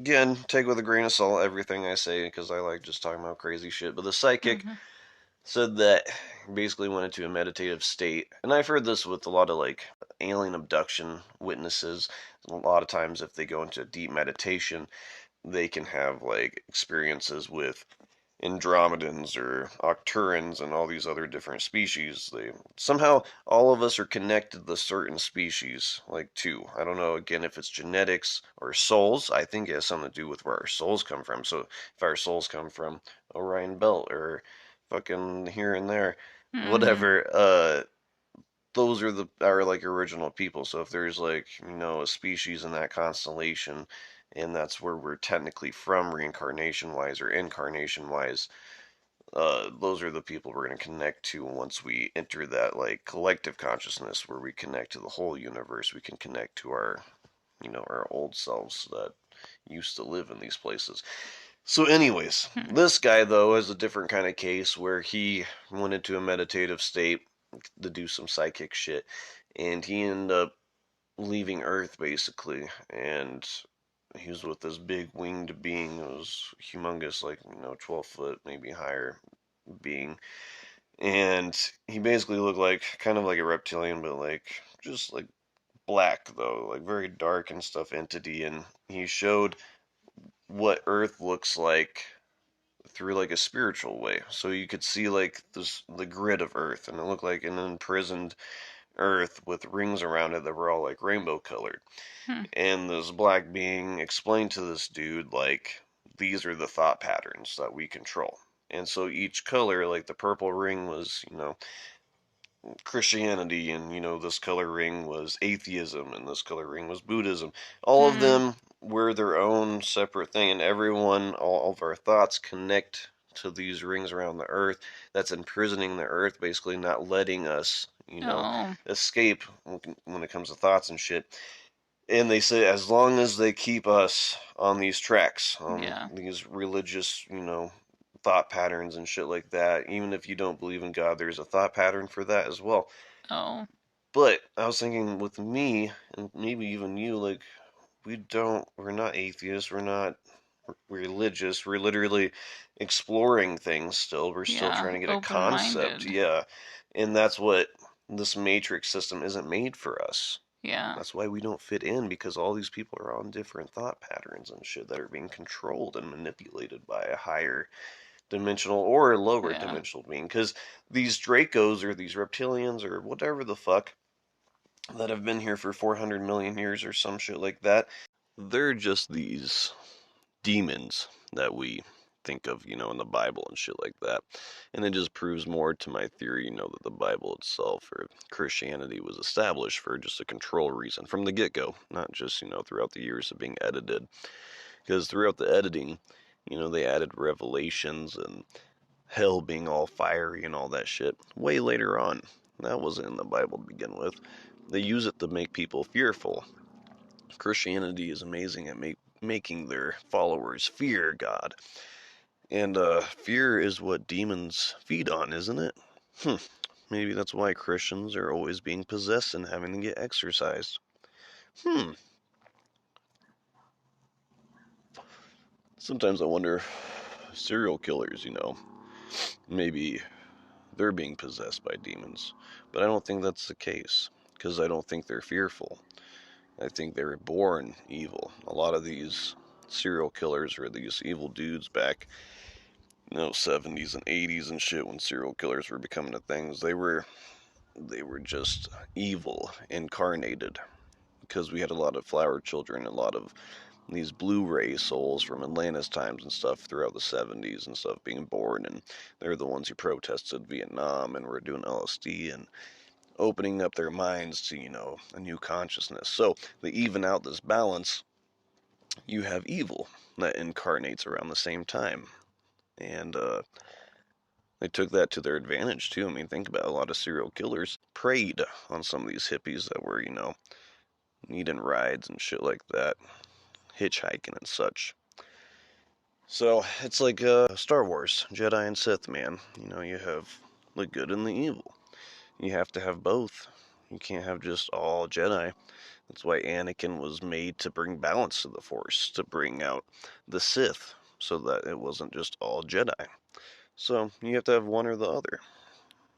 again, take with a grain of salt everything I say because I like just talking about crazy shit. But the psychic Mm-hmm. said that basically went into a meditative state. And I've heard this with a lot of like alien abduction witnesses. A lot of times, if they go into deep meditation, they can have like experiences with Andromedans or Octurans and all these other different species. They somehow all of us are connected to certain species, like two. I don't know again if it's genetics or souls. I think it has something to do with where our souls come from. So if our souls come from Orion Belt or fucking here and there, Mm-hmm. whatever, those are the our like original people. So if there's like, a species in that constellation and that's where we're technically from reincarnation wise or incarnation wise, those are the people we're going to connect to once we enter that like collective consciousness where we connect to the whole universe. We can connect to our old selves that used to live in these places. So, anyways, Hmm. this guy though has a different kind of case where he went into a meditative state to do some psychic shit, and he ended up leaving Earth basically, and he was with this big winged being. It was humongous, like 12 foot, maybe higher being, and he basically looked like kind of like a reptilian, but like just like black though, like very dark and stuff entity, and he showed what Earth looks like through like a spiritual way. So you could see like the grid of Earth, and it looked like an imprisoned Earth with rings around it that were all like rainbow colored. Hmm. And this black being explained to this dude like these are the thought patterns that we control. And so each color, like the purple ring was, Christianity, and this color ring was atheism, and this color ring was Buddhism. All of Hmm. them were their own separate thing, and all of our thoughts connect to these rings around the earth that's imprisoning the earth, basically not letting us, Oh. escape when it comes to thoughts and shit. And they say as long as they keep us on these tracks, on Yeah. these religious, thought patterns and shit like that, even if you don't believe in God, there's a thought pattern for that as well. Oh. But I was thinking with me, and maybe even you, like, we're not atheists, we're not religious, we're literally exploring things still. We're still Yeah. trying to get a concept, Open-minded. yeah. And that's what this matrix system isn't made for us. Yeah. That's why we don't fit in because all these people are on different thought patterns and shit that are being controlled and manipulated by a higher dimensional or lower Yeah. dimensional being. Because these Dracos or these reptilians or whatever the fuck that have been here for 400 million years or some shit like that, they're just these demons that we think of, in the Bible and shit like that. And it just proves more to my theory, that the Bible itself or Christianity was established for just a control reason from the get go, not just, throughout the years of being edited. Because throughout the editing, they added revelations and hell being all fiery and all that shit way later on. That wasn't in the Bible to begin with. They use it to make people fearful. Christianity is amazing at making their followers fear God. And fear is what demons feed on, isn't it? Hmm. Maybe that's why Christians are always being possessed and having to get exorcised. Hmm. Sometimes I wonder, serial killers, maybe they're being possessed by demons. But I don't think that's the case, because I don't think they're fearful. I think they were born evil. A lot of these serial killers were these evil dudes back, 70s and 80s and shit when serial killers were becoming a thing. They were just evil incarnated because we had a lot of flower children, a lot of these Blu-ray souls from Atlantis times and stuff throughout the 70s and stuff being born, and they're the ones who protested Vietnam and were doing LSD and opening up their minds to, a new consciousness. So they even out this balance, you have evil that incarnates around the same time. And they took that to their advantage too. I mean, think about it, a lot of serial killers preyed on some of these hippies that were, needing rides and shit like that, hitchhiking and such. So it's like Star Wars, Jedi and Sith, man. You have the good and the evil. You have to have both. You can't have just all Jedi. That's why Anakin was made to bring balance to the Force, to bring out the Sith, so that it wasn't just all Jedi. So you have to have one or the other,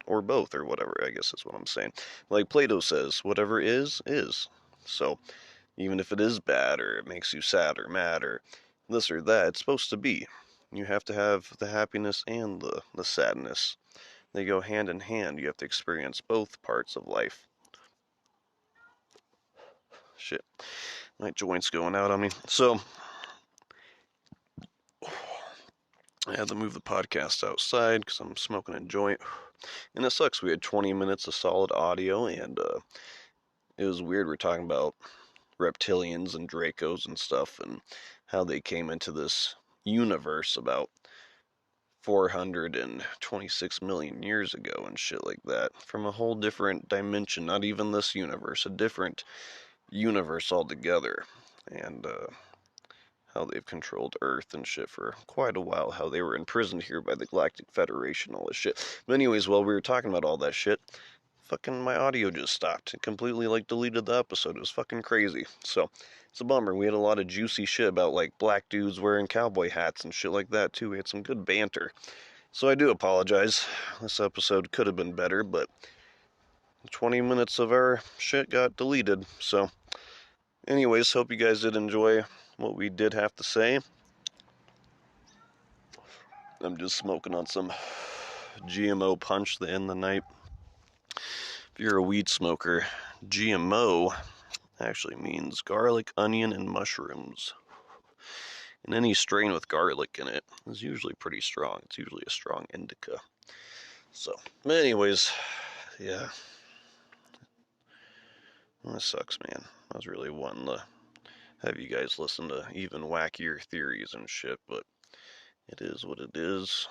or both, or whatever, I guess is what I'm saying. Like Plato says, whatever is, is. So even if it is bad, or it makes you sad or mad, or this or that, it's supposed to be. You have to have the happiness and the sadness. They go hand in hand. You have to experience both parts of life. Shit. My joint's going out on me. So, I had to move the podcast outside because I'm smoking a joint. And it sucks. We had 20 minutes of solid audio, and it was weird. We're talking about reptilians and Dracos and stuff, and how they came into this universe about 426 million years ago and shit like that. From a whole different dimension, not even this universe, a different universe altogether. And how they've controlled Earth and shit for quite a while, how they were imprisoned here by the Galactic Federation, all this shit. But anyways, while we were talking about all that shit, fucking my audio just stopped. It completely like deleted the episode. It was fucking crazy. So it's a bummer. We had a lot of juicy shit about like black dudes wearing cowboy hats and shit like that too. We had some good banter. So I do apologize. This episode could have been better, but 20 minutes of our shit got deleted. So anyways, hope you guys did enjoy what we did have to say. I'm just smoking on some GMO punch to end the night. If you're a weed smoker, GMO actually means garlic, onion, and mushrooms. And any strain with garlic in it is usually pretty strong. It's usually a strong indica. So, anyways, yeah. Well, that sucks, man. I was really wanting to have you guys listen to even wackier theories and shit, but it is what it is.